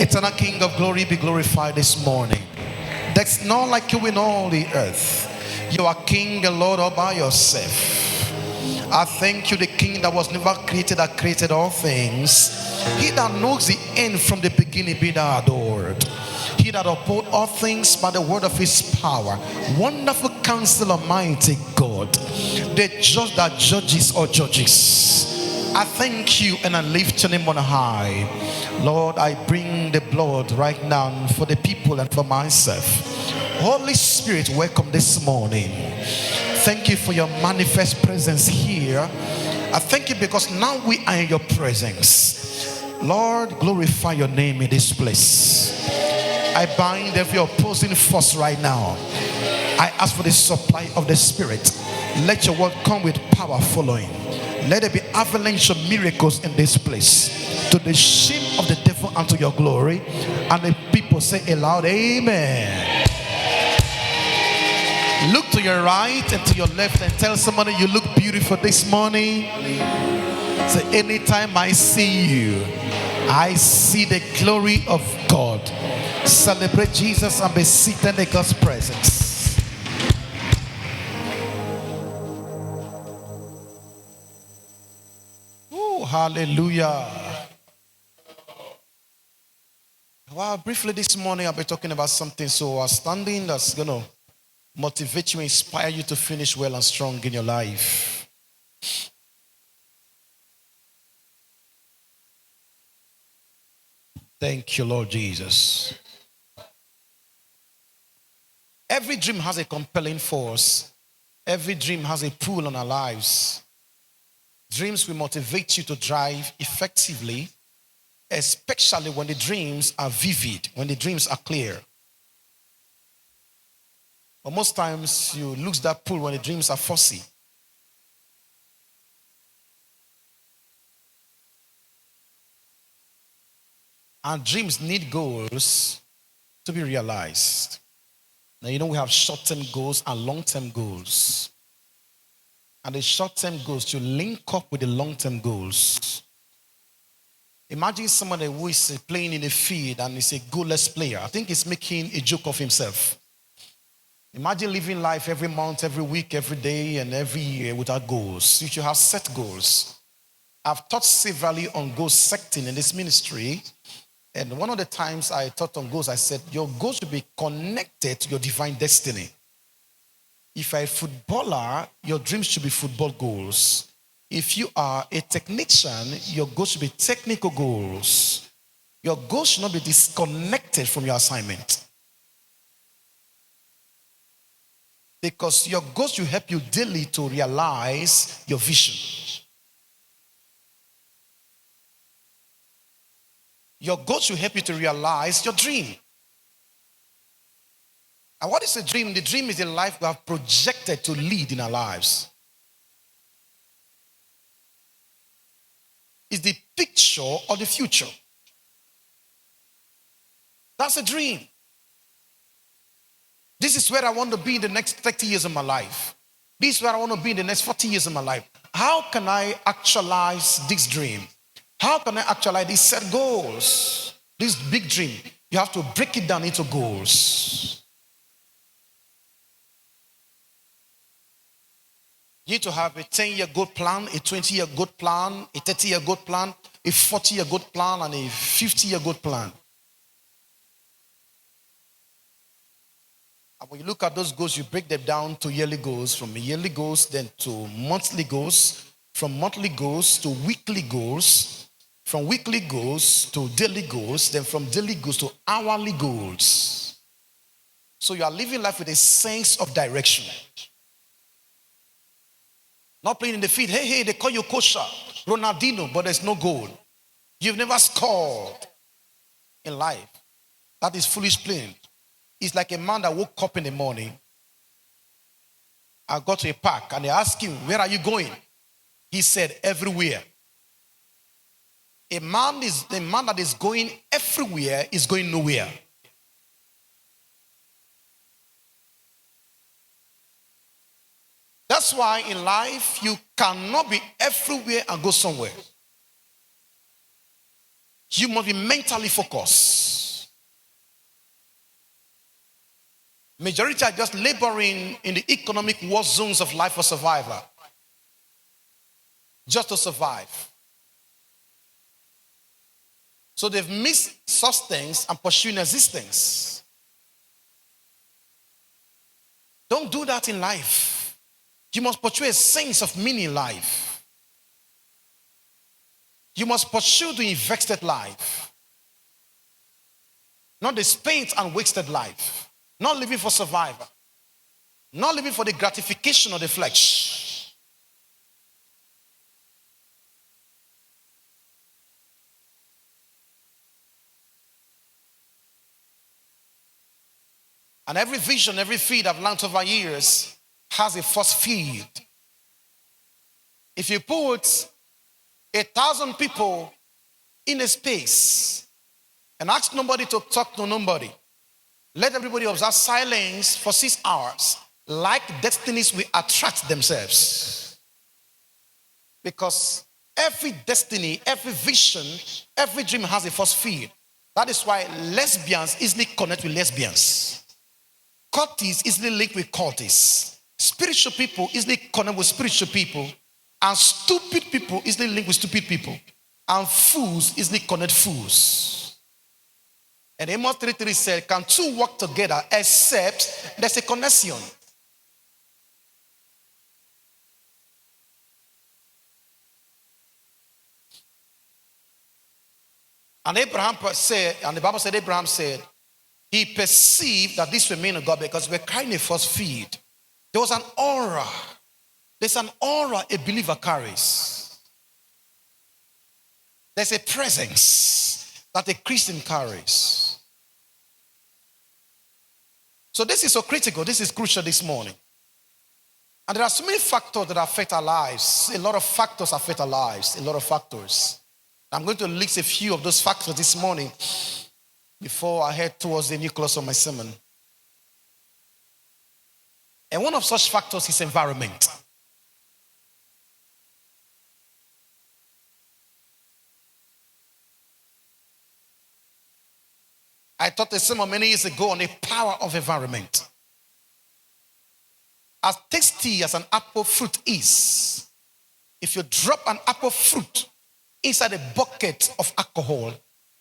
Eternal King of glory, be glorified this morning. There's none like you in all the earth. You are King and Lord all by yourself. I thank you, the King that was never created, that created all things. He that knows the end from the beginning, be thou adored. He that uphold all things by the word of his power. Wonderful Counselor, mighty God, the judge that judges all judges. I thank you and I lift your name on high. Lord, I bring the blood right now for the people and for myself. Holy Spirit, welcome this morning. Thank you for your manifest presence here. I thank you because now we are in your presence. Lord, glorify your name in this place. I bind every opposing force right now. I ask for the supply of the Spirit. Let your word come with power following. Let there be avalanche of miracles in this place, to the shame of the devil and to your glory. And the people say aloud, amen. Look to your right and to your left and tell somebody you look beautiful this morning. Say, anytime I see you, I see the glory of God. Celebrate Jesus and be seated in God's presence. Oh, hallelujah. Well, briefly this morning I'll be talking about something so outstanding that's going to motivate you, inspire you to finish well and strong in your life. Thank you, Lord Jesus. Every dream has a compelling force. Every dream has a pull on our lives. Dreams will motivate you to drive effectively, especially when the dreams are vivid, when the dreams are clear. But most times you lose that pull when the dreams are fussy. And dreams need goals to be realized. Now, we have short-term goals and long-term goals. And the short-term goals to link up with the long-term goals. Imagine somebody who is playing in a field and is a goalless player. I think he's making a joke of himself. Imagine living life every month, every week, every day, and every year without goals. You should have set goals. I've taught severally on goal setting in this ministry. And one of the times I taught on goals, I said, your goals should be connected to your divine destiny. If you're a footballer, your dreams should be football goals. If you are a technician, your goals should be technical goals. Your goals should not be disconnected from your assignment. Because your goals will help you daily to realize your vision. Your goals will help you to realize your dream. And what is a dream? The dream is a life we have projected to lead in our lives. It's the picture of the future. That's a dream. This is where I want to be in the next 30 years of my life. This is where I want to be in the next 40 years of my life. How can I actualize this dream? How can I actualize these set goals? This big dream, you have to break it down into goals. You need to have a 10-year goal plan, a 20-year goal plan, a 30-year goal plan, a 40-year goal plan, and a 50-year goal plan. And when you look at those goals, you break them down to yearly goals, from yearly goals, then to monthly goals, from monthly goals to weekly goals, from weekly goals to daily goals, then from daily goals to hourly goals. So you are living life with a sense of direction. Not playing in the field. Hey, they call you Kosha, Ronaldinho, but there's no goal. You've never scored in life. That is foolish playing. It's like a man that woke up in the morning. I got to a park and they asked him, where are you going? He said, everywhere. A man that is going everywhere is going nowhere. That's why in life, you cannot be everywhere and go somewhere. You must be mentally focused. Majority are just laboring in the economic war zones of life for survival. Just to survive. So they've missed sustenance and pursuing existence. Don't do that in life. You must pursue a sense of meaning in life. You must pursue the invested life. Not the spent and wasted life. Not living for survival. Not living for the gratification of the flesh. And every vision, every feed I've learned over years has a first feed. If you put 1,000 people in a space and ask nobody to talk to nobody, let everybody observe silence for 6 hours, like destinies will attract themselves. Because every destiny, every vision, every dream has a first feed. That is why lesbians easily connect with lesbians. Cultists easily link with cultists. Spiritual people easily connect with spiritual people. And stupid people easily link with stupid people. And fools easily connect fools. And Amos 3:3 said, can two work together except there's a connection? And Abraham said, and the Bible said, Abraham said, he perceived that this were men of God because we're carrying a first feed. There was an aura. There's an aura a believer carries. There's a presence that a Christian carries. So this is so critical. This is crucial this morning. And there are so many factors that affect our lives. A lot of factors affect our lives. A lot of factors. I'm going to list a few of those factors this morning before I head towards the nucleus of my sermon. And one of such factors is environment. I taught a sermon many years ago on the power of environment. As tasty as an apple fruit is, if you drop an apple fruit inside a bucket of alcohol,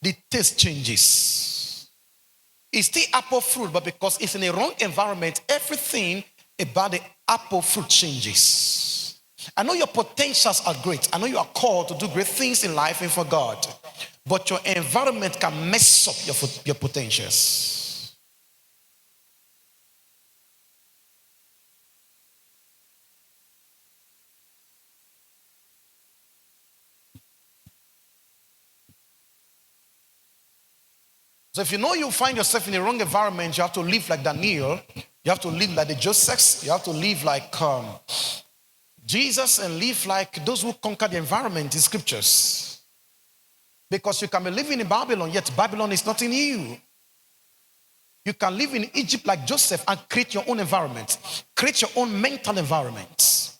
the taste changes. It's still apple fruit, but because it's in a wrong environment, everything about the apple fruit changes. I know your potentials are great. I know you are called to do great things in life and for God. But your environment can mess up your potentials. So if you know you find yourself in the wrong environment, you have to live like Daniel. You have to live like the Josephs. You have to live like Jesus and live like those who conquer the environment in scriptures. Because you can be living in Babylon, yet Babylon is not in you. You can live in Egypt like Joseph and create your own environment. Create your own mental environment.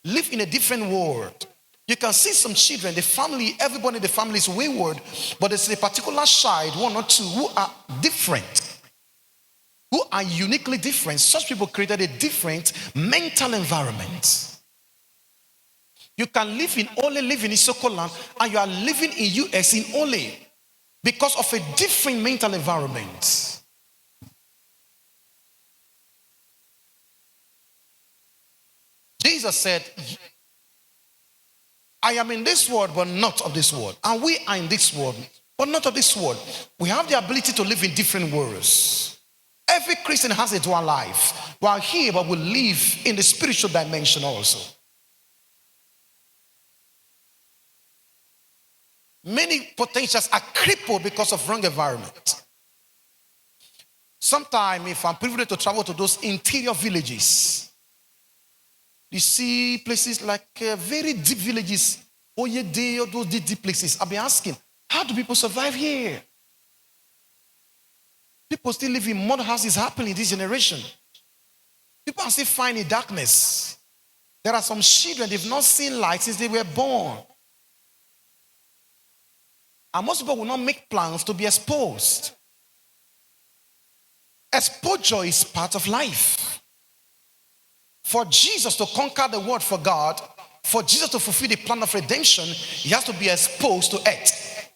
Live in a different world. You can see some children, the family, everybody in the family is wayward, but there's a particular child, one or two, who are different, who are uniquely different. Such people created a different mental environment. You can live in Ole, live in Isoko land, and you are living in US in Ole because of a different mental environment. Jesus said, I am in this world, but not of this world. And we are in this world, but not of this world. We have the ability to live in different worlds. Every Christian has a dual life. We are here, but we live in the spiritual dimension also. Many potentials are crippled because of wrong environment. Sometimes, if I'm privileged to travel to those interior villages, you see places like very deep villages, Oyede, or those deep places. I've been asking, how do people survive here? People still live in mud houses happening in this generation. People are still finding darkness. There are some children, they've not seen light since they were born. And most people will not make plans to be exposed. Exposure is part of life. For Jesus to conquer the world for God, for Jesus to fulfill the plan of redemption, he has to be exposed to earth.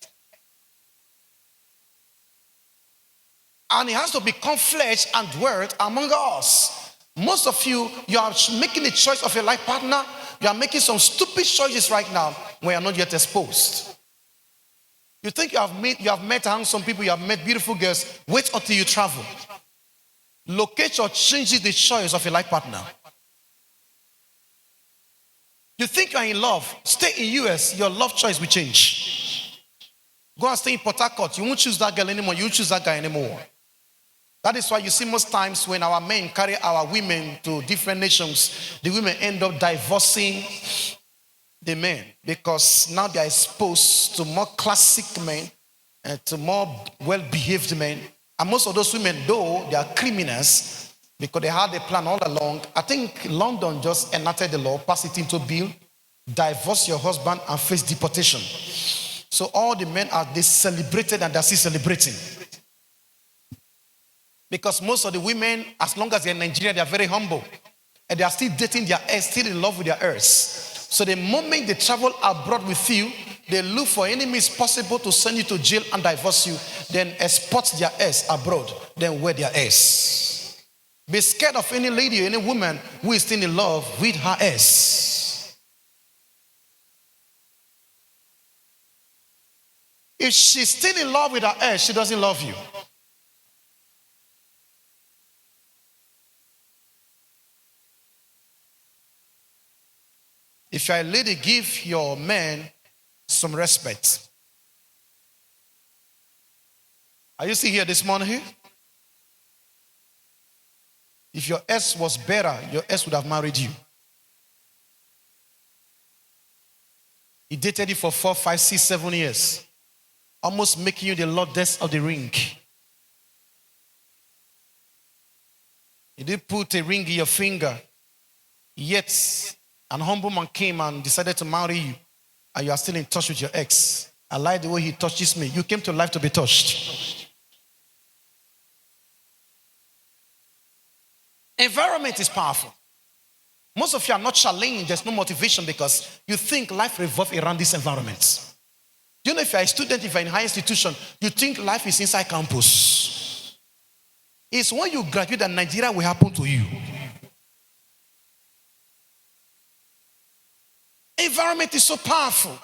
And he has to become flesh and dwell among us. Most of you are making the choice of your life partner. You are making some stupid choices right now when you are not yet exposed. You think you have met handsome people, you have met beautiful girls. Wait until you travel. Location changes the choice of your life partner. You think you are in love, stay in US, your love choice will change. Go and stay in Port Harcourt, you won't choose that girl anymore, you won't choose that guy anymore. That is why you see most times when our men carry our women to different nations, the women end up divorcing the men because now they are exposed to more classic men and to more well-behaved men. And most of those women, though, they are criminals because they had a plan all along. I think London just enacted the law, passed it into bill, divorce your husband and face deportation. So all the men they celebrated and they're still celebrating. Because most of the women, as long as they're in Nigeria, they are very humble. And they are still dating their heirs, still in love with their heirs. So the moment they travel abroad with you, they look for any means possible to send you to jail and divorce you, then export their heirs abroad, then wear their heirs. Be scared of any lady or any woman who is still in love with her heirs. If she's still in love with her heirs, she doesn't love you. If you're a lady, give your man some respect. Are you still here this morning? Here? If your ex was better, your ex would have married you. He dated you for 4, 5, 6, 7 years, almost making you the lordess of the ring. He did put a ring in your finger, yet an humble man came and decided to marry you, and you are still in touch with your ex. I like the way he touches me. You came to life to be touched. Environment is powerful. Most of you are not challenged. There's no motivation because you think life revolves around this environment. You know, if you're a student, if you're in a high institution, you think life is inside campus. It's when you graduate that Nigeria will happen to you. Environment is so powerful.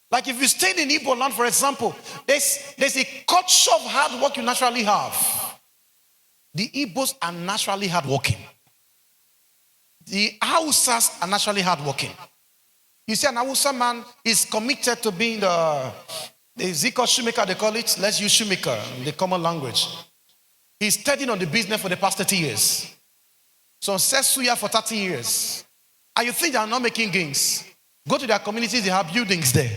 Like if you stay in Igbo land, for example, there's a culture of hard work you naturally have. The Igbos are naturally hardworking. The Hausas are naturally hardworking. You see, an Hausa man is committed to being the Zika shoemaker, they call it. Let's use shoemaker in the common language. He's studying on the business for the past 30 years. So says suya for 30 years. And you think they are not making gains? Go to their communities, they have buildings there.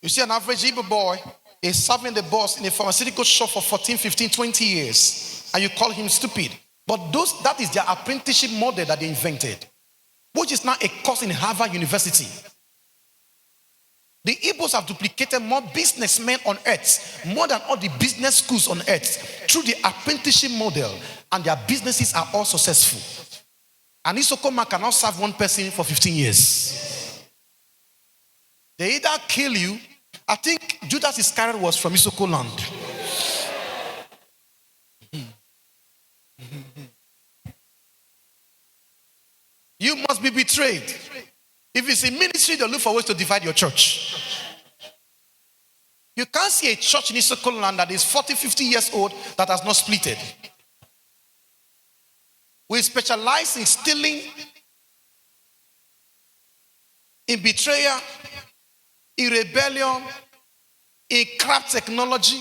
You see, an average Igbo boy is serving the boss in a pharmaceutical shop for 14, 15, 20 years. And you call him stupid. But that is their apprenticeship model that they invented, which is now a course in Harvard University. The Igbos have duplicated more businessmen on earth, more than all the business schools on earth, through the apprenticeship model, and their businesses are all successful. An Isoko man cannot serve one person for 15 years. They either kill you. I think Judas Iscariot was from Isoko land. You must be betrayed. If it's in ministry, they'll look for ways to divide your church. You can't see a church in Isoko land that is 40, 50 years old that has not splitted. We specialize in stealing, in betrayal, in rebellion, in crap technology.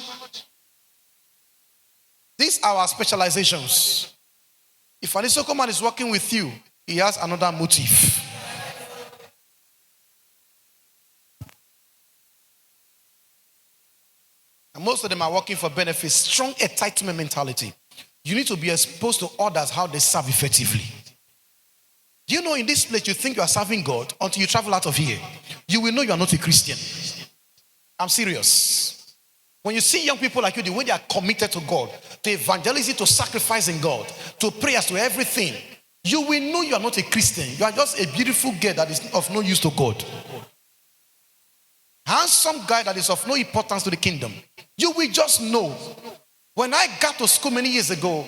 These are our specializations. If an Isoko man is working with you, he has another motive. And most of them are working for benefits. Strong entitlement mentality. You need to be exposed to others how they serve effectively. Do you know in this place you think you are serving God until you travel out of here? You will know you are not a Christian. I'm serious. When you see young people like you, the way they are committed to God, to evangelism, to sacrificing God, to prayers, to everything, you will know you are not a Christian. You are just a beautiful girl that is of no use to God. Handsome guy that is of no importance to the kingdom. You will just know. When I got to school many years ago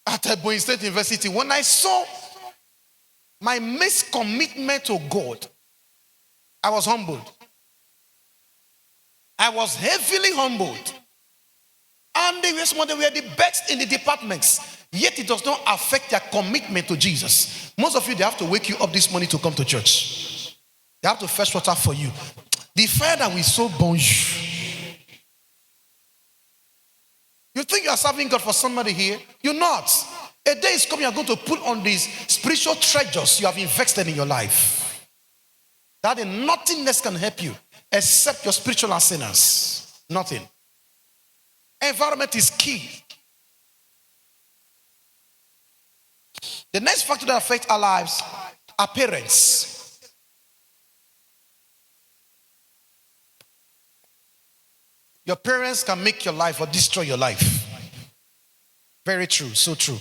at Ebonyi State University, when I saw my miscommitment to God, I was humbled. I was heavily humbled. And they were the best in the departments. Yet it does not affect their commitment to Jesus. Most of you, they have to wake you up this morning to come to church. They have to fetch water for you. The fire that we so burn you. You think you are serving God for somebody here? You're not. A day is coming, you're going to pull on these spiritual treasures you have invested in your life. That nothing else can help you except your spiritual sinners. Nothing. Environment is key. The next factor that affects our lives are parents. Your parents can make your life or destroy your life. Very true, so true.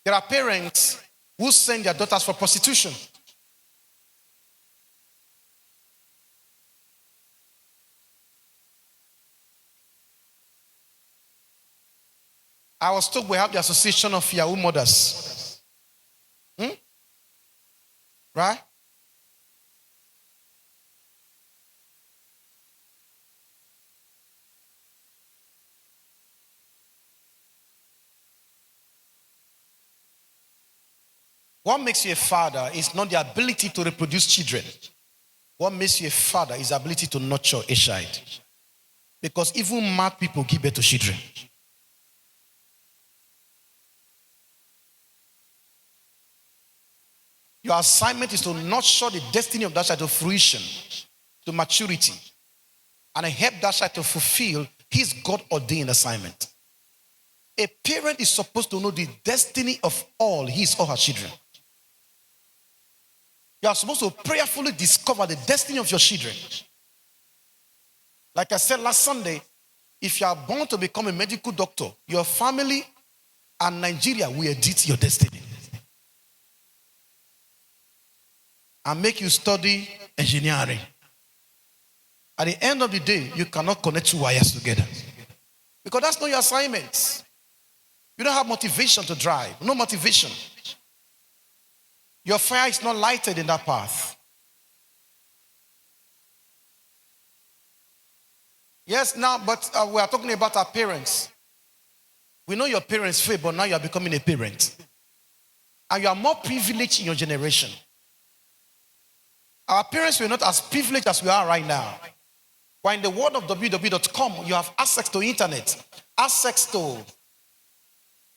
There are parents who send their daughters for prostitution. I was told we have the Association of Yahoo Mothers. Right? What makes you a father is not the ability to reproduce children. What makes you a father is the ability to nurture a child. Because even mad people give birth to children. Your assignment is to nurture the destiny of that child to fruition, to maturity, and help that child to fulfill his God-ordained assignment. A parent is supposed to know the destiny of all his or her children. You are supposed to prayerfully discover the destiny of your children. Like I said last Sunday, if you are born to become a medical doctor, your family and Nigeria will edit your destiny and make you study engineering. At the end of the day, you cannot connect two wires together because that's not your assignment. You don't have motivation to drive. No motivation. Your fire is not lighted in that path. Yes, now, but we are talking about our parents. We know your parents failed, but now you are becoming a parent. And you are more privileged in your generation. Our parents were not as privileged as we are right now. But in the world of www.com, you have access to internet, access to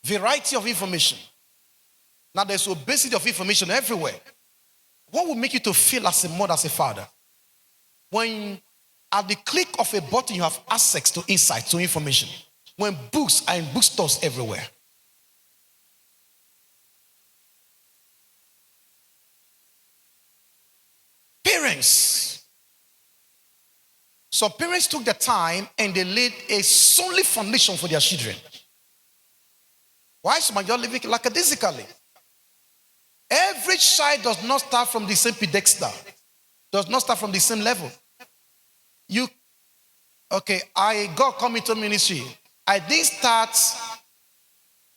variety of information. Now there's obesity of information everywhere. What will make you to feel as a mother, as a father? When at the click of a button you have access to insight, to information. When books are in bookstores everywhere. Parents. So parents took the time and they laid a solid foundation for their children. Why is my child living lackadaisically? Every child does not start from the same pedestal, does not start from the same level. I got coming to ministry. I didn't start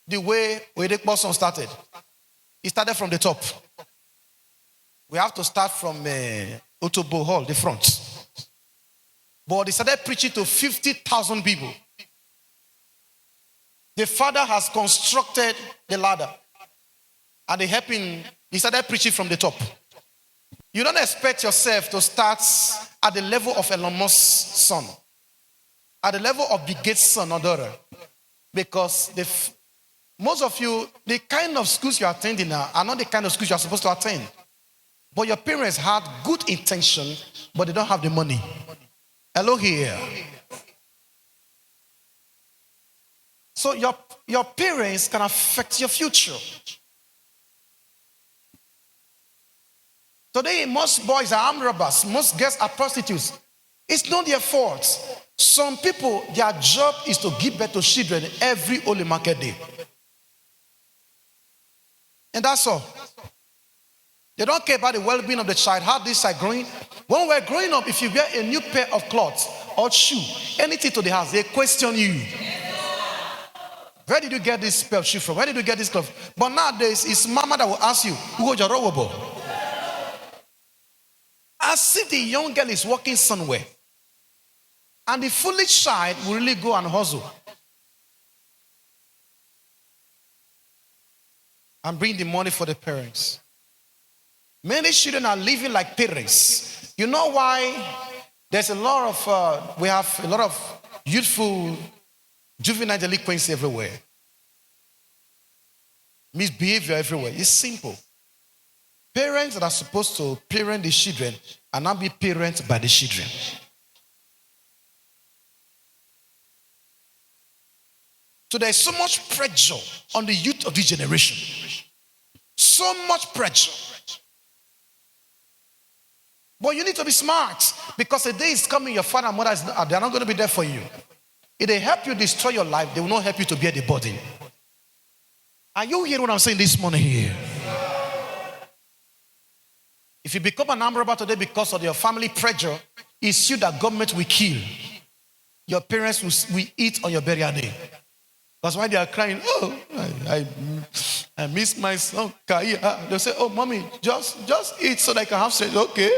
the way Wedek Boston started. He started from the top. We have to start from Otobo Hall, the front. But he started preaching to 50,000 people. The father has constructed the ladder. And he started preaching from the top. You don't expect yourself to start at the level of Elon Musk's son. At the level of Bill Gates' son or daughter. Because most of you, the kind of schools you are attending now are not the kind of schools you are supposed to attend. But your parents had good intention, but they don't have the money. Hello here. So your parents can affect your future. Today, most boys are armed robbers. Most girls are prostitutes. It's not their fault. Some people, their job is to give birth to children every holy market day. And that's all. They don't care about the well-being of the child, how this child growing. When we're growing up, if you wear a new pair of clothes or shoe, anything to the house, they question you. Where did you get this pair of shoe from? Where did you get this clothes? But nowadays, it's mama that will ask you, who was your robo? As if the young girl is working somewhere. And the foolish child will really go and hustle. And bring the money for the parents. Many children are living like parents. You know why? There's a lot of, we have a lot of youthful, juvenile delinquency everywhere. Misbehavior everywhere. It's simple. Parents that are supposed to parent the children are now be parented by the children. So there's so much pressure on the youth of this generation. So much pressure. But you need to be smart, because the day is coming your father and mother, they're not going to be there for you. If they help you destroy your life, they will not help you to bear the burden. Are you hearing what I'm saying this morning here? If you become an armed robber today because of your family pressure, it's you that government will kill. Your parents will eat on your burial day. That's why they are crying, oh, I miss my son, Kaya. They'll say, oh, mommy, just eat so that I can have strength. Okay.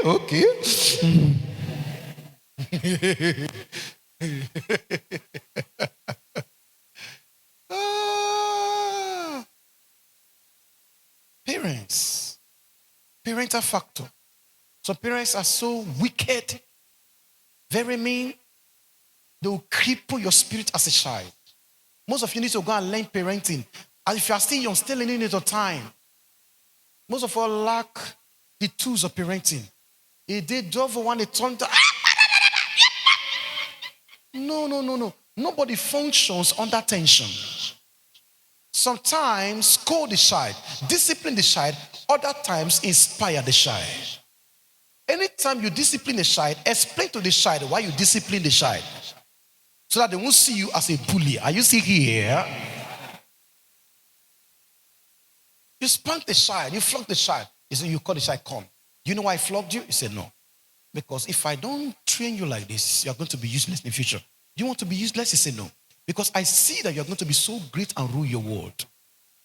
Parents. Parental factor. Some parents are so wicked, very mean, they will cripple your spirit as a child. Most of you need to go and learn parenting. And if you are still young, still learning it all time. Most of us lack the tools of parenting. If they drove one, they turned to... No. Nobody functions under tension. Sometimes scold the child, discipline the child, other times inspire the child. Anytime you discipline the child, explain to the child why you discipline the child, so that they won't see you as a bully. Are you still here? You spank the child, you flog the child. You call the child, come. You know why I flogged you? He said, no. Because if I don't train you like this, you're going to be useless in the future. Do you want to be useless? He said, no. Because I see that you're going to be so great and rule your world.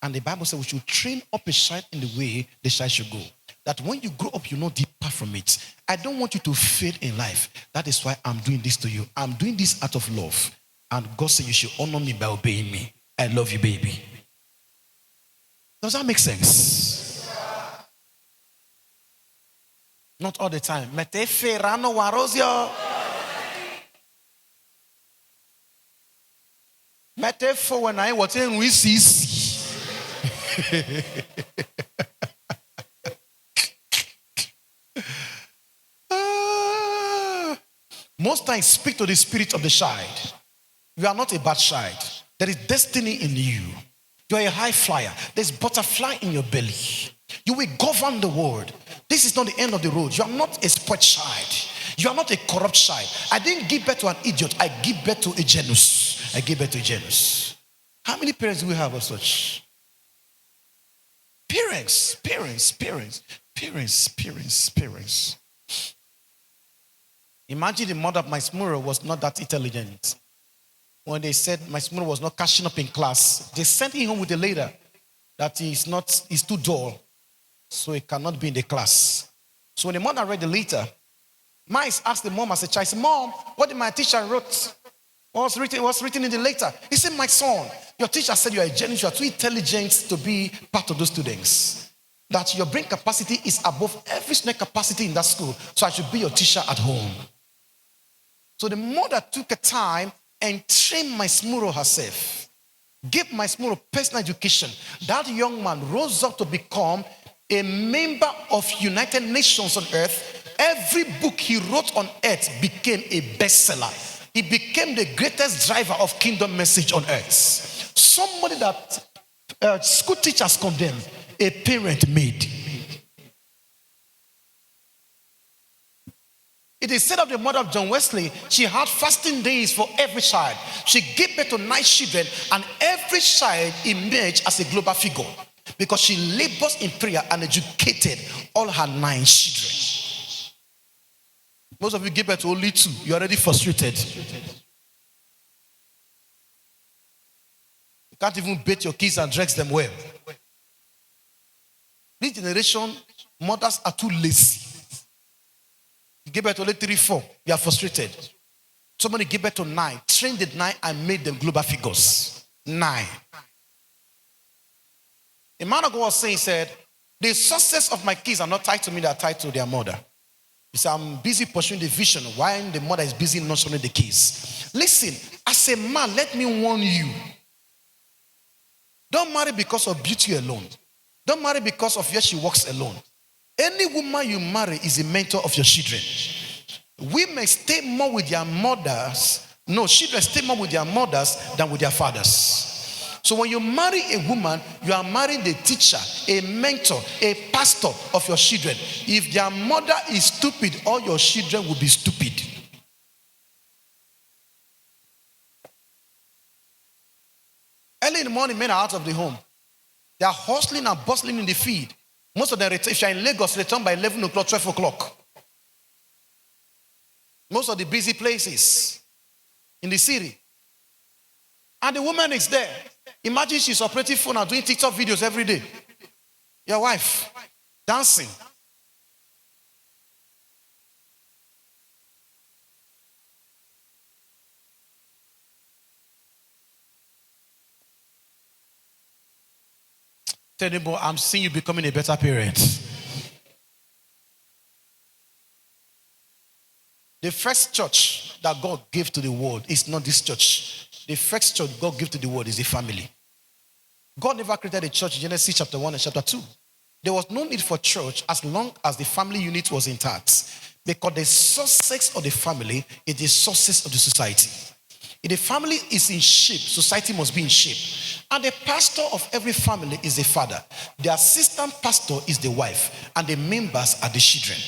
And the Bible says we should train up a child in the way the child should go. That when you grow up, you not depart from it. I don't want you to fail in life. That is why I'm doing this to you. I'm doing this out of love. And God said you should honor me by obeying me. I love you, baby. Does that make sense? Not all the time. Mete ferrano warozio. Mete for when I was in we see. Most times speak to the spirit of the child. You are not a bad child. There is destiny in you. You are a high flyer. There's butterfly in your belly. You will govern the world. This is not the end of the road. You are not a spoiled child. You are not a corrupt child. I didn't give birth to an idiot. I give birth to a genius. I gave birth to a genius. How many parents do we have of such? Parents. Imagine the mother of my Smurro was not that intelligent. When they said my Smurro was not catching up in class, they sent him home with a letter that he's too dull, so he cannot be in the class. So when the mother read the letter, Mice asked the mom as a child, said, Mom, what did my teacher wrote? What's written in the letter? He said, my son, your teacher said you are a genius, you are too intelligent to be part of those students. That your brain capacity is above every single capacity in that school. So I should be your teacher at home. So the mother took a time and trained my Smurro herself. Gave my Smurro personal education. That young man rose up to become a member of United Nations on earth. Every book he wrote on earth became a bestseller. He became the greatest driver of kingdom message on earth. Somebody that school teachers condemn, a parent made. It is said of the mother of John Wesley, she had fasting days for every child. She gave birth to 9 children, and every child emerged as a global figure because she labors in prayer and educated all her 9 children. Most of you give birth to only 2. You're already frustrated. You can't even bathe your kids and dress them well. This generation, mothers are too lazy. You give birth to only 3, 4. You are frustrated. Somebody gave birth to 9, trained the 9 and made them global figures. 9. A man of God was saying, said, the success of my kids are not tied to me, they are tied to their mother. He said, I'm busy pursuing the vision while the mother is busy nurturing the kids. Listen, as a man, let me warn you. Don't marry because of beauty alone. Don't marry because of where she walks alone. Any woman you marry is a mentor of your children. Women stay more with their mothers. No, children stay more with their mothers than with their fathers. So when you marry a woman, you are marrying a teacher, a mentor, a pastor of your children. If their mother is stupid, all your children will be stupid. Early in the morning, men are out of the home. They are hustling and bustling in the field. Most of them, if you're in Lagos, return by 11 o'clock, 12 o'clock. Most of the busy places in the city. And the woman is there. Imagine she's operating phone and doing TikTok videos every day. Your wife, dancing. Tell them, I'm seeing you becoming a better parent. The first church that God gave to the world is not this church. The first church God gave to the world is the family. God never created a church in Genesis chapter 1 and chapter 2. There was no need for church as long as the family unit was intact. Because the success of the family is the success of the society. If the family is in shape, society must be in shape. And the pastor of every family is the father. The assistant pastor is the wife. And the members are the children.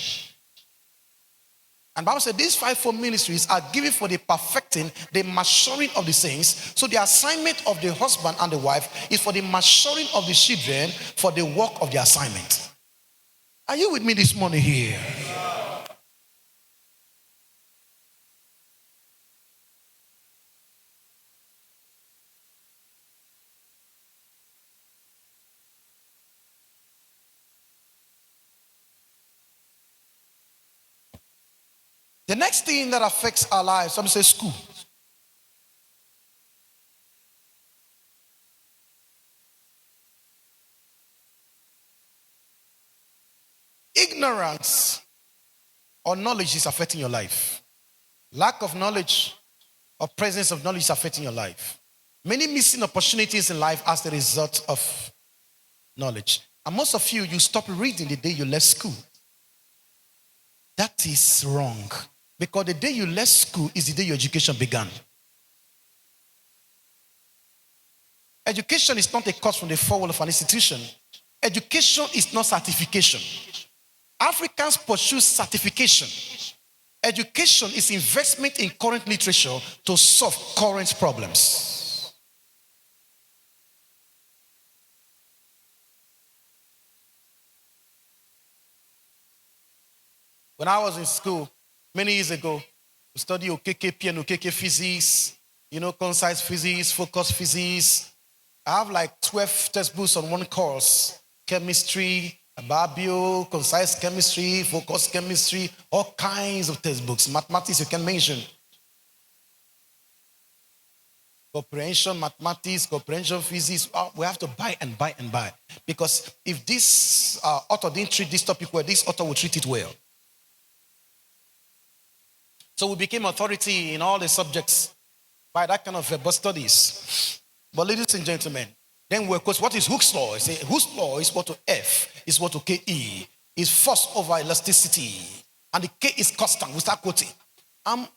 And the Bible said these 5 ministries are given for the perfecting, the maturing of the saints. So the assignment of the husband and the wife is for the maturing of the children for the work of the assignment. Are you with me this morning here? The next thing that affects our lives, some say school. Ignorance or knowledge is affecting your life. Lack of knowledge or presence of knowledge is affecting your life. Many missing opportunities in life as the result of knowledge. And most of you stop reading the day you left school. That is wrong. Because the day you left school is the day your education began. Education is not a course from the 4 walls of an institution. Education is not certification. Africans pursue certification. Education is investment in current literature to solve current problems. When I was in school, many years ago, we studied OKKP and OKK physics, concise physics, focused physics. I have like 12 textbooks on one course. Chemistry, bio, concise chemistry, focused chemistry, all kinds of textbooks. Mathematics you can mention. Comprehension, mathematics, comprehension, physics. We have to buy and buy and buy. Because if this author didn't treat this topic well, this author will treat it well. So we became authority in all the subjects by that kind of studies. But ladies and gentlemen, then we're quoting, what is Hooke's law? I say Hooke's law is equal to F, is equal to KE, is force over elasticity. And the K is constant. We start quoting.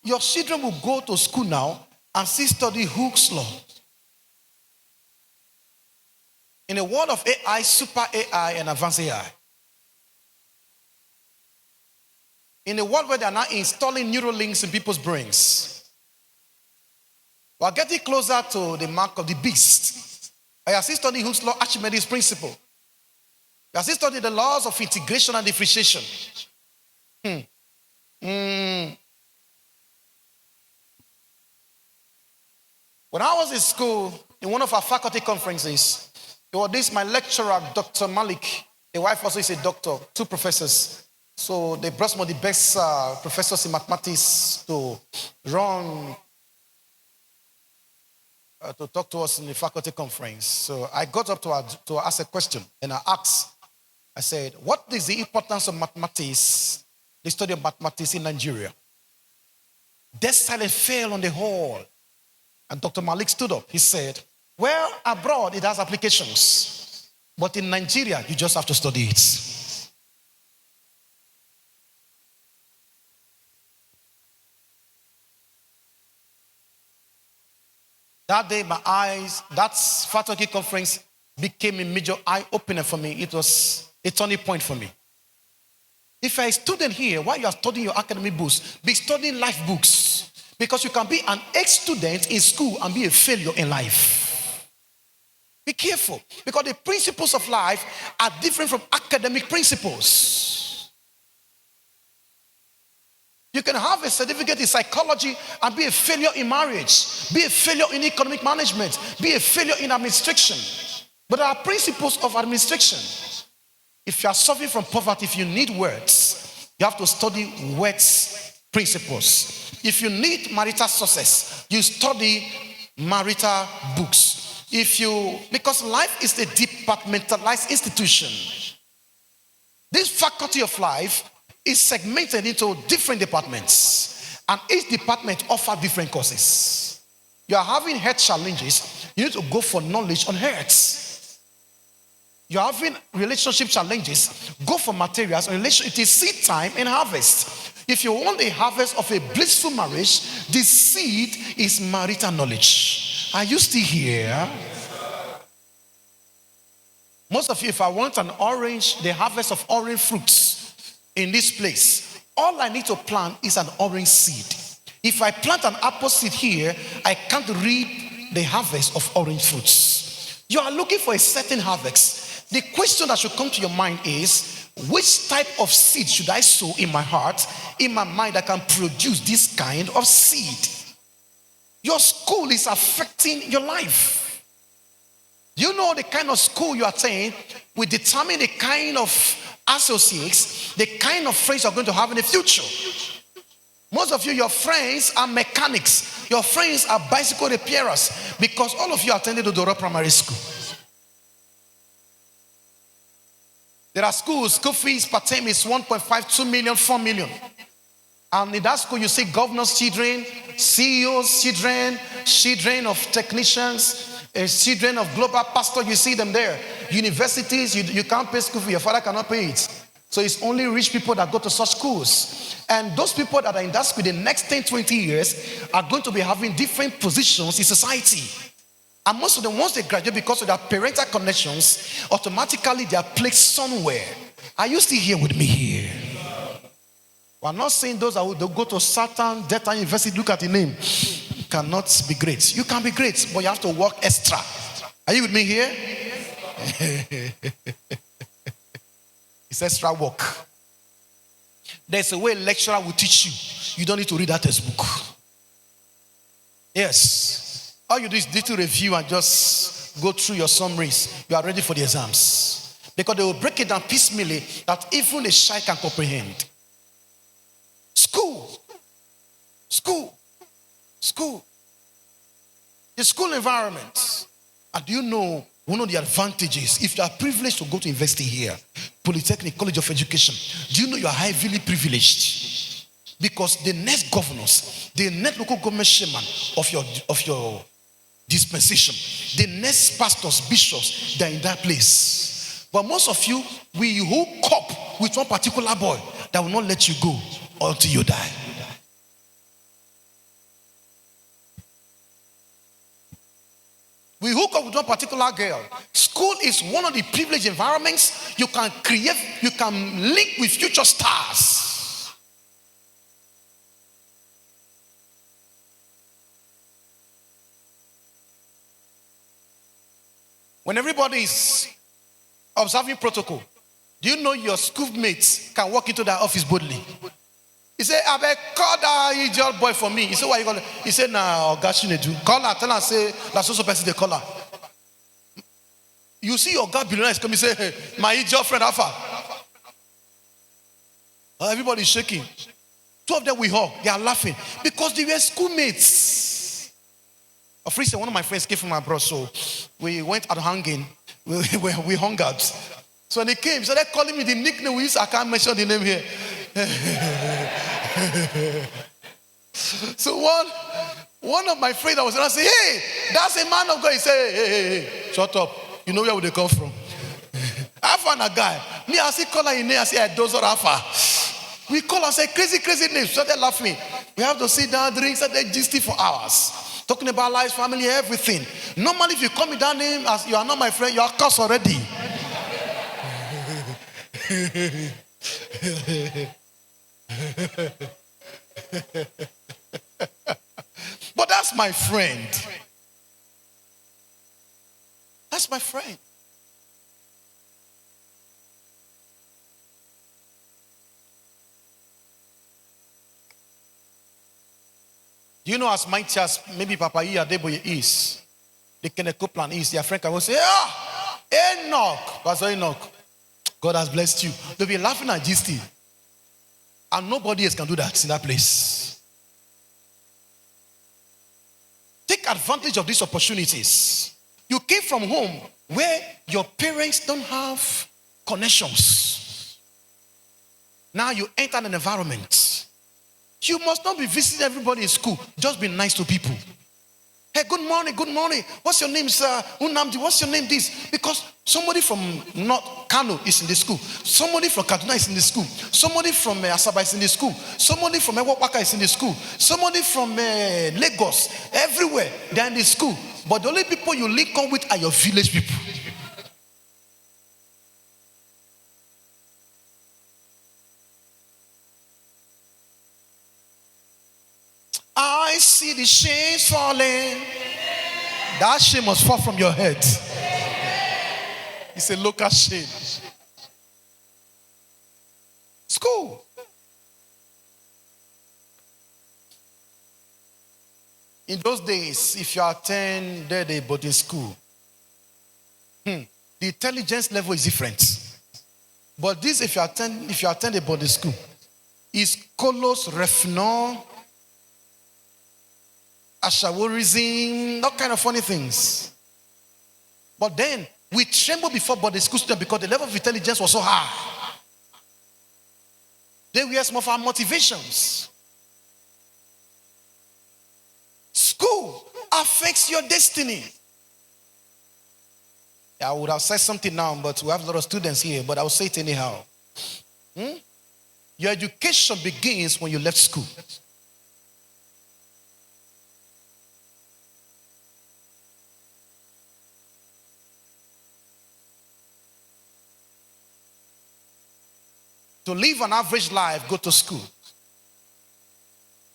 Your children will go to school now and still study Hooke's law. In the world of AI, super AI, and advanced AI. In a world where they are now installing neural links in people's brains. We are getting closer to the mark of the beast. I have still studied Hooke's law, Archimedes' principle. I have still studied the laws of integration and differentiation. When I was in school, in one of our faculty conferences, there was this, my lecturer, Dr. Malik, the wife also is a doctor, 2 professors. So they brought some of the best professors in mathematics to run, to talk to us in the faculty conference. So I got up to ask a question, and I said, what is the importance of mathematics, the study of mathematics in Nigeria? Dead silence fell on the hall. And Dr. Malik stood up. He said, well, abroad it has applications. But in Nigeria, you just have to study it. That day, my eyes, that faculty conference became a major eye-opener for me. It was a turning point for me. If you're a student here, while you are studying your academic books, be studying life books. Because you can be an ex-student in school and be a failure in life. Be careful. Because the principles of life are different from academic principles. You can have a certificate in psychology and be a failure in marriage, be a failure in economic management, be a failure in administration. But there are principles of administration. If you are suffering from poverty, if you need words, you have to study words principles. If you need marital success, you study marital books. Because life is a departmentalized institution. This faculty of life is segmented into different departments, and each department offers different courses. You are having health challenges, you need to go for knowledge on health. You are having relationship challenges, go for materials on relation. It is seed time and harvest. If you want a harvest of a blissful marriage, the seed is marital knowledge. Are you still here? Most of you, if I want an orange, the harvest of orange fruits in this place, all I need to plant is an orange seed. If I plant an apple seed here, I can't reap the harvest of orange fruits. You are looking for a certain harvest. The question that should come to your mind is, which type of seed should I sow in my heart, in my mind, that can produce this kind of seed? Your school is affecting your life. You know the kind of school you attend will determine the kind of associates, the kind of friends you're going to have in the future. Most of you, your friends are mechanics. Your friends are bicycle repairers, because all of you attended Odoro Primary School. There are schools, school fees per term is 1.5, 2 million, 4 million. And in that school, you see governors' children, CEOs' children, children of technicians, children of global pastors, you see them there. Universities, you can't pay school fee, your father cannot pay it. So it's only rich people that go to such schools. And those people that are in that school, the next 10, 20 years, are going to be having different positions in society. And most of them, once they graduate, because of their parental connections, automatically they are placed somewhere. Are you still here with me here? We're not saying those that will go to certain Delta University, look at the name, cannot be great. You can be great, but you have to work extra. Are you with me here? It's extra work. There's a way a lecturer will teach you. You don't need to read that textbook. Yes. All you do is little review and just go through your summaries. You are ready for the exams. Because they will break it down piecemeally that even a child can comprehend. School. The school environment. And do you know one of the advantages, if you are privileged to go to university here, Polytechnic College of Education, do you know you are heavily privileged? Because the next governors, the next local government chairman of your dispensation, the next pastors, bishops, they're in that place. But most of you, we hook up with one particular boy that will not let you go until you die. We hook up with one particular girl. School is one of the privileged environments you can create, you can link with future stars. When everybody is observing protocol, do you know your schoolmates can walk into their office boldly? He said, I beg, call that idiot boy for me. He said, why you call it? He said, nah, Oga, call her, tell her, say, that's also person they call her. You see your God billionaire is coming, say, hey, my idiot friend, Alpha. Everybody's shaking. Two of them we hug, they are laughing because they were schoolmates. A friend said, one of my friends came from abroad, so we went out hanging, we hung out. So when they came, so they're calling me the nickname we used, I can't mention the name here. So one of my friends, I was going to say, hey, that's a man of God. He said, hey, shut up. You know where would they come from? I found a guy. Me, I see color in there. I say, those are Alpha. We call us a crazy names. So they're laughing. We have to sit down, drink, so they're gisting for hours. Talking about life, family, everything. Normally, if you call me that name, as you are not my friend, you are cursed already. But that's my friend. That's my friend. Do you know as mighty as maybe Papa Adeboye is, the Kenneth Copeland is, their friend can go say, Enoch, Pastor Enoch, God has blessed you. They'll be laughing at GST. And nobody else can do that in that place. Take advantage of these opportunities. You came from home where your parents don't have connections. Now you enter an environment. You must not be visiting everybody in school. Just be nice to people. Hey, good morning. What's your name, sir? Unamdi, what's your name, this? Because somebody from North Kano is in the school. Somebody from Kaduna is in the school. Somebody from Asaba is in the school. Somebody from Ewapaka is in the school. Somebody from Lagos. Everywhere, they're in the school. But the only people you link on with are your village people. I see the chains falling. That shame must fall from your head. It's a local shame. School. In those days, if you attend a boarding school, the intelligence level is different. But this, if you attend a boarding school, is kolos, refnon, ashaworism, that kind of funny things. But then we tremble before boarding school students because the level of intelligence was so high. They were some of our motivations. School affects your destiny. I would have said something now, but we have a lot of students here, but I'll say it anyhow. Your education begins when you left school. To live an average life, go to school.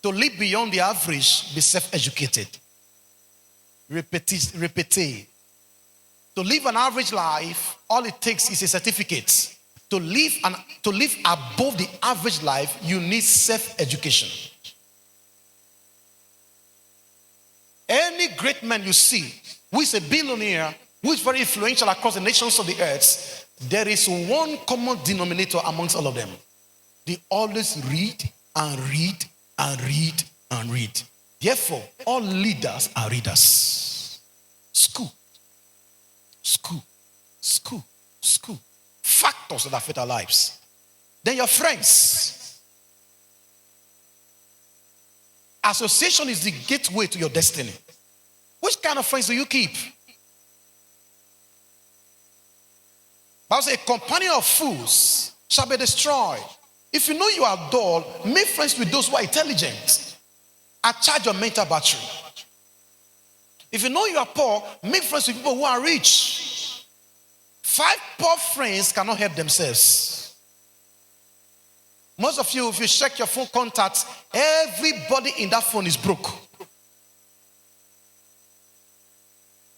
To live beyond the average, be self-educated. Repeat. To live an average life, all it takes is a certificate. To live above the average life, you need self-education. Any great man you see who is a billionaire, who is very influential across the nations of the earth, there is one common denominator amongst all of them. They always read and read and read and read. Therefore, all leaders are readers. School. Factors that affect our lives. Then your friends. Association is the gateway to your destiny. Which kind of friends do you keep? Bible says, a companion of fools shall be destroyed. If you know you are dull, make friends with those who are intelligent and charge your mental battery. If you know you are poor, make friends with people who are rich. 5 poor friends cannot help themselves. Most of you, if you check your phone contacts, everybody in that phone is broke.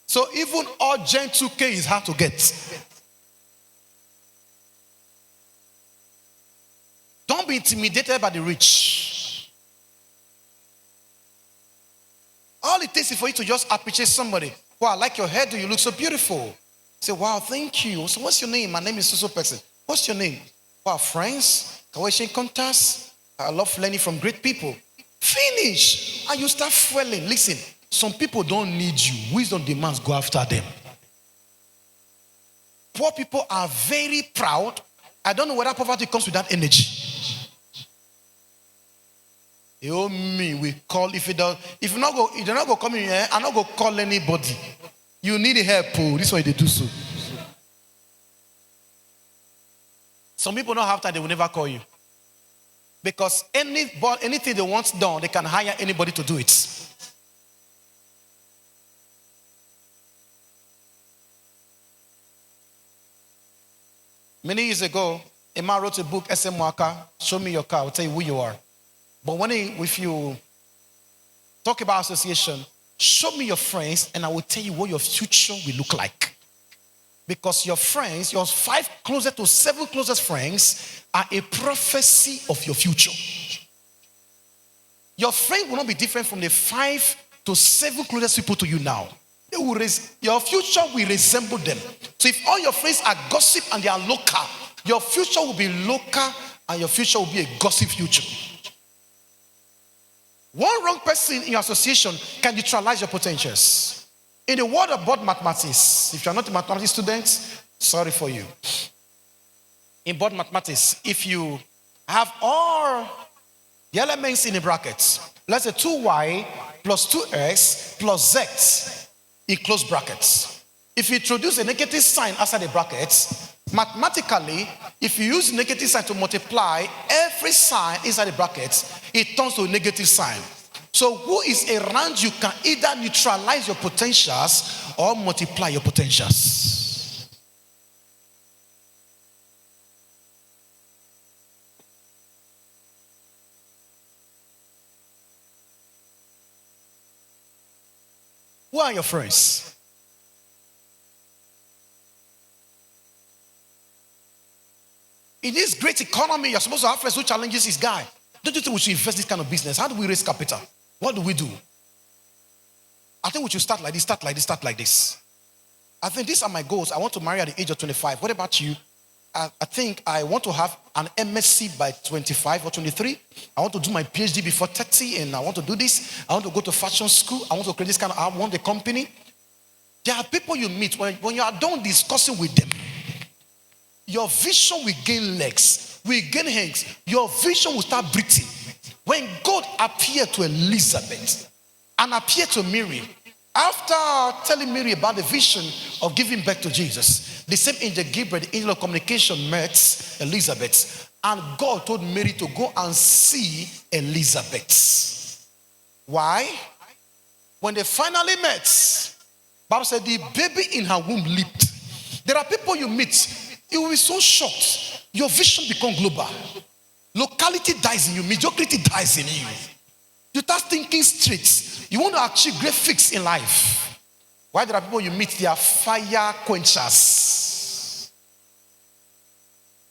So even urgent 2K is hard to get. Don't be intimidated by the rich. All it takes is for you to just appreciate somebody. Wow, I like your hair, do you look so beautiful? Say, wow, thank you. So what's your name? My name is so person. What's your name? Wow, friends, can we share contacts? I love learning from great people. Finish. And you start fueling. Listen, some people don't need you. Wisdom demands go after them. Poor people are very proud. I don't know whether poverty comes with that energy. You me, we call if you not go come in here, I'm not go call anybody. You need help. Oh, this is why they do so. Some people don't have time, they will never call you. Because anything they want done, they can hire anybody to do it. Many years ago, a man wrote a book, SM Waka, Show Me Your Car, I'll tell you who you are. But if you talk about association, show me your friends and I will tell you what your future will look like. Because your friends, your 5 closest to 7 closest friends are a prophecy of your future. Your friend will not be different from the 5 to 7 closest people to you now. Your future will resemble them. So if all your friends are gossip and they are local, your future will be local and your future will be a gossip future. One wrong person in your association can neutralize your potentials. In the world of board mathematics, if you are not a mathematics student, sorry for you. In board mathematics, if you have all the elements in a bracket, let's say 2y plus 2x plus z in close brackets. If you introduce a negative sign outside the brackets, mathematically, if you use negative sign to multiply every sign inside the brackets, it turns to a negative sign. So who is around you can either neutralize your potentials or multiply your potentials. Who are your friends? In this great economy, you're supposed to have friends who challenges this guy. Don't you think we should invest in this kind of business? How do we raise capital? What do we do? I think we should start like this, start like this, start like this. I think these are my goals. I want to marry at the age of 25. What about you? I think I want to have an MSc by 25 or 23. I want to do my PhD before 30, and I want to do this. I want to go to fashion school. I want to create this kind of, I want the company. There are people you meet, when you are done discussing with them, your vision will gain legs, will gain hands. Your vision will start breathing. When God appeared to Elizabeth and appeared to Mary, after telling Mary about the vision of giving birth to Jesus, the same angel Gabriel, the angel of communication, met Elizabeth, and God told Mary to go and see Elizabeth. Why? When they finally met, Bible said the baby in her womb leaped. There are people you meet, you will be so shocked. Your vision becomes global. Locality dies in you, mediocrity dies in you. You start thinking straight. You want to achieve great fix in life. Why there are people you meet, they are fire quenchers.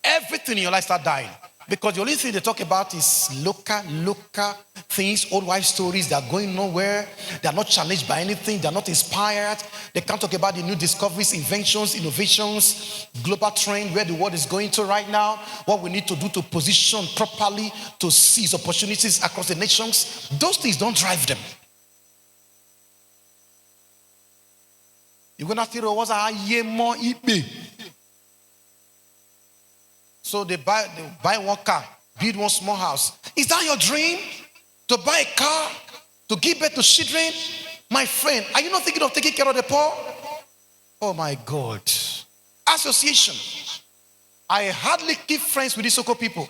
Everything in your life start dying. Because the only thing they talk about is local things, old wife stories. They are going nowhere. They are not challenged by anything. They are not inspired. They can't talk about the new discoveries, inventions, innovations, global trend, where the world is going to right now, what we need to do to position properly to seize opportunities across the nations. Those things don't drive them. You're going to feel what's a year more EP. So they buy one car, build one small house. Is that your dream? To buy a car? To give birth to children? My friend, are you not thinking of taking care of the poor? Oh my God. Association. I hardly keep friends with these Soko people.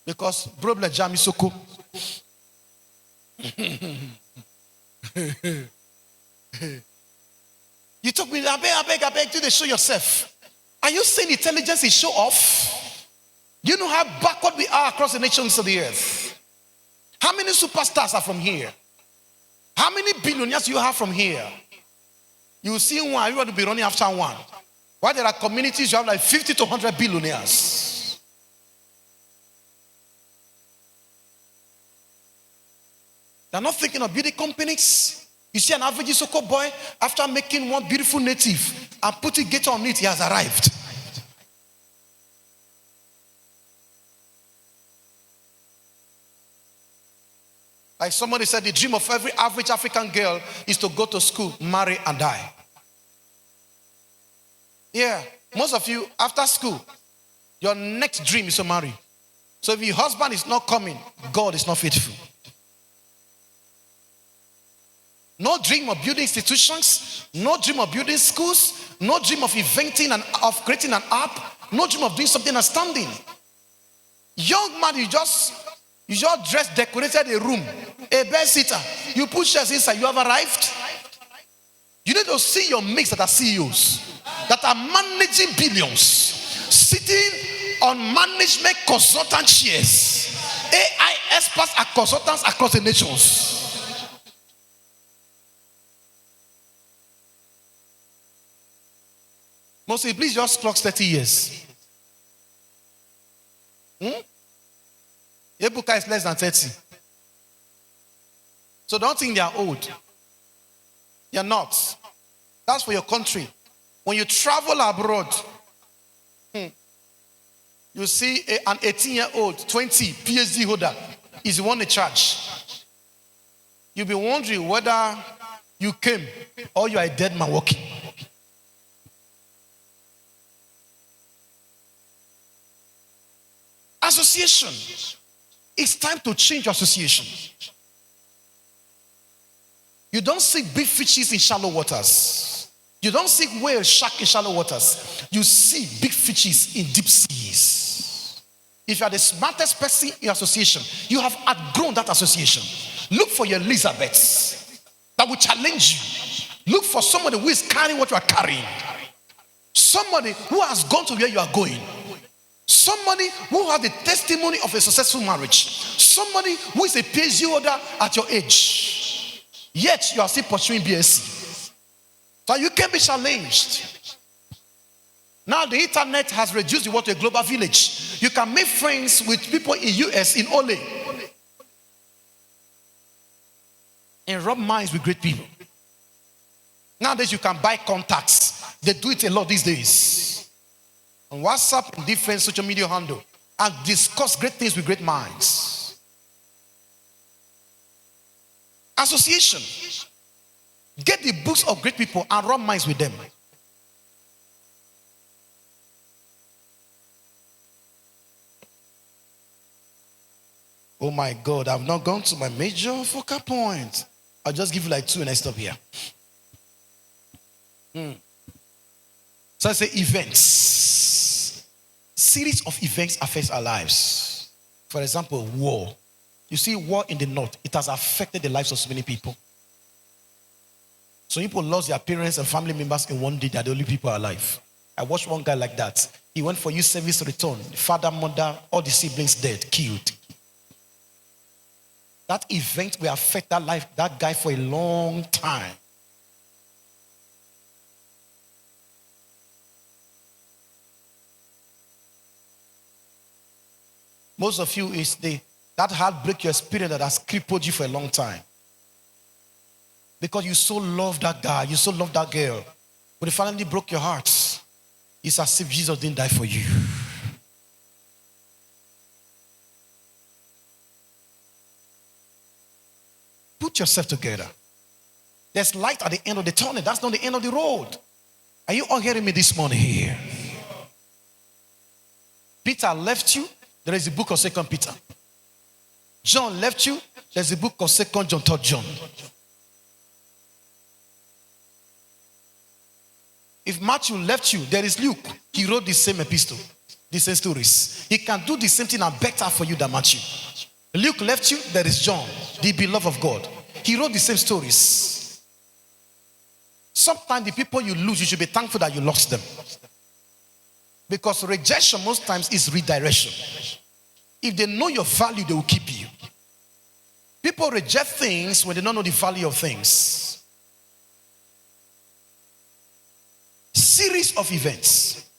Because problem jam is Soko. You talk me, I beg, do they show yourself? Are you saying intelligence is show off? Do you know how backward we are across the nations of the earth? How many superstars are from here? How many billionaires you have from here? You see one, you want to be running after one. Why there are communities you have like 50 to 100 billionaires. They're not thinking of beauty companies. You see an average Isoko boy, after making one beautiful native and putting glitter on it, he has arrived. Like somebody said, the dream of every average African girl is to go to school, marry, and die. Yeah, most of you, after school, your next dream is to marry. So if your husband is not coming, God is not faithful. No dream of building institutions, no dream of building schools, no dream of inventing and of creating an app, no dream of doing something outstanding. Young man, you just dress, decorated a room, a bed sitter. You put chairs inside, you have arrived. You need to see your mates that are CEOs, that are managing billions, sitting on management consultant chairs. AI experts are consultants across the nations. Mostly, please just clock 30 years. Ebuka is less than 30. So don't think they are old. They are not. That's for your country. When you travel abroad, you see an 18-year-old, 20, PhD holder is the one in charge. You'll be wondering whether you came or you are a dead man walking. Association. It's time to change your association. You don't seek big fishes in shallow waters. You don't seek whale shark in shallow waters. You see big fishes in deep seas. If you are the smartest person in your association, you have outgrown that association. Look for your Elizabeths that will challenge you. Look for somebody who is carrying what you are carrying. Somebody who has gone to where you are going. Somebody who has the testimony of a successful marriage. Somebody who is a PhD holder at your age. Yet you are still pursuing BSc. So you can be challenged. Now the internet has reduced the world to a global village. You can make friends with people in US, in Ole. And rub minds with great people. Nowadays you can buy contacts. They do it a lot these days. On WhatsApp and different social media handle, and discuss great things with great minds. Association. Get the books of great people and rub minds with them. Oh my God, I've not gone to my major focal point. I'll just give you like 2 and I stop here. So I say events. Series of events affects our lives. For example, war. You see war in the north. It has affected the lives of so many people. So people lost their parents and family members in one day. They're the only people alive. I watched one guy like that. He went for youth service return. The father, mother, all the siblings dead, killed. That event will affect that life, that guy for a long time. Most of you is that heartbreak you experience that has crippled you for a long time. Because you so love that guy, you so love that girl. But it finally broke your heart. It's as if Jesus didn't die for you. Put yourself together. There's light at the end of the tunnel. That's not the end of the road. Are you all hearing me this morning here? Peter left you. There is the book of 2 Peter. John left you. There's the book of 2 John, 3 John. If Matthew left you, there is Luke. He wrote the same epistle, the same stories. He can do the same thing and better for you than Matthew. Luke left you, there is John, the beloved of God. He wrote the same stories. Sometimes the people you lose, you should be thankful that you lost them. Because rejection most times is redirection. If they know your value, they will keep you. People reject things when they don't know the value of things. Series of events.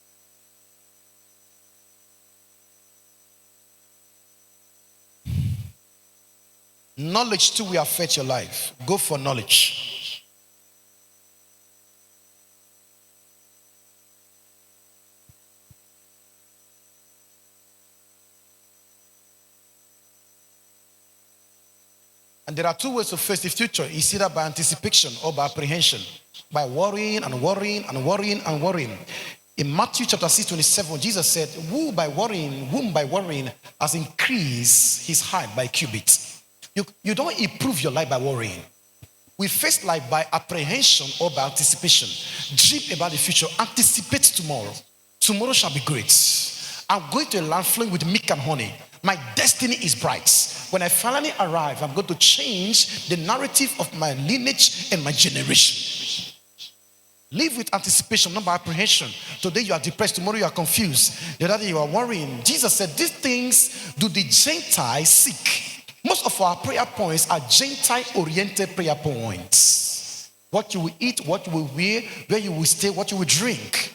Knowledge too will affect your life. Go for knowledge. And there are two ways to face the future. It's either by anticipation or by apprehension. By worrying and worrying and worrying and worrying. In Matthew chapter 6:27, Jesus said, whom by worrying has increased his height by cubits. You don't improve your life by worrying. We face life by apprehension or by anticipation. Dream about the future. Anticipate tomorrow. Tomorrow shall be great. I'm going to a land flowing with milk and honey. My destiny is bright. When I finally arrive, I'm going to change the narrative of my lineage and my generation. Live with anticipation, not by apprehension. Today you are depressed, tomorrow you are confused. The other day you are worrying. Jesus said, these things do the Gentiles seek. Most of our prayer points are Gentile-oriented prayer points. What you will eat, what you will wear, where you will stay, what you will drink.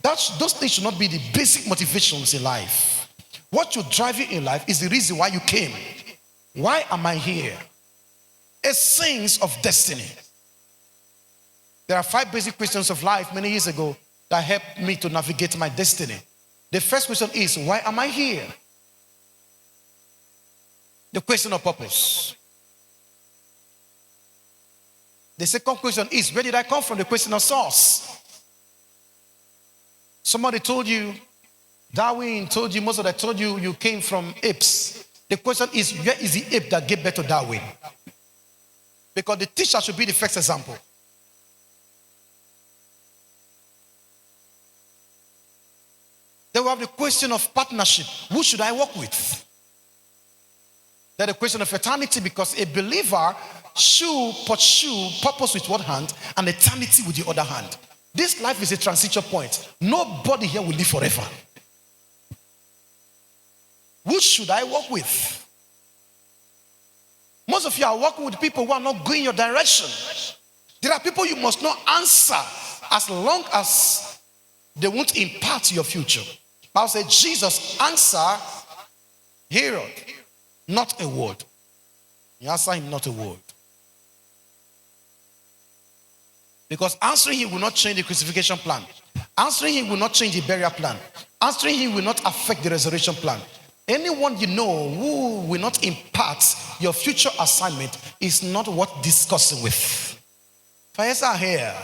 Those things should not be the basic motivations in life. What you drive you in life is the reason why you came. Why am I here? A sense of destiny. There are 5 basic questions of life many years ago that helped me to navigate my destiny. The first question is, why am I here? The question of purpose. The second question is, where did I come from? The question of source. Somebody told you, Darwin told you, most of them told you, you came from apes. The question is, where is the ape that gave birth to Darwin? Because the teacher should be the first example. Then we have the question of partnership. Who should I work with? Then the question of eternity, because a believer should pursue purpose with one hand and eternity with the other hand. This life is a transition point. Nobody here will live forever. Who should I work with? Most of you are working with people who are not going your direction. There are people you must not answer as long as they won't impart your future. Bible said Jesus answered Herod, not a word. He answered him not a word. Because answering him will not change the crucifixion plan. Answering him will not change the burial plan. Answering him will not affect the resurrection plan. Anyone you know who will not impart your future assignment is not worth discussing with. Fires are here.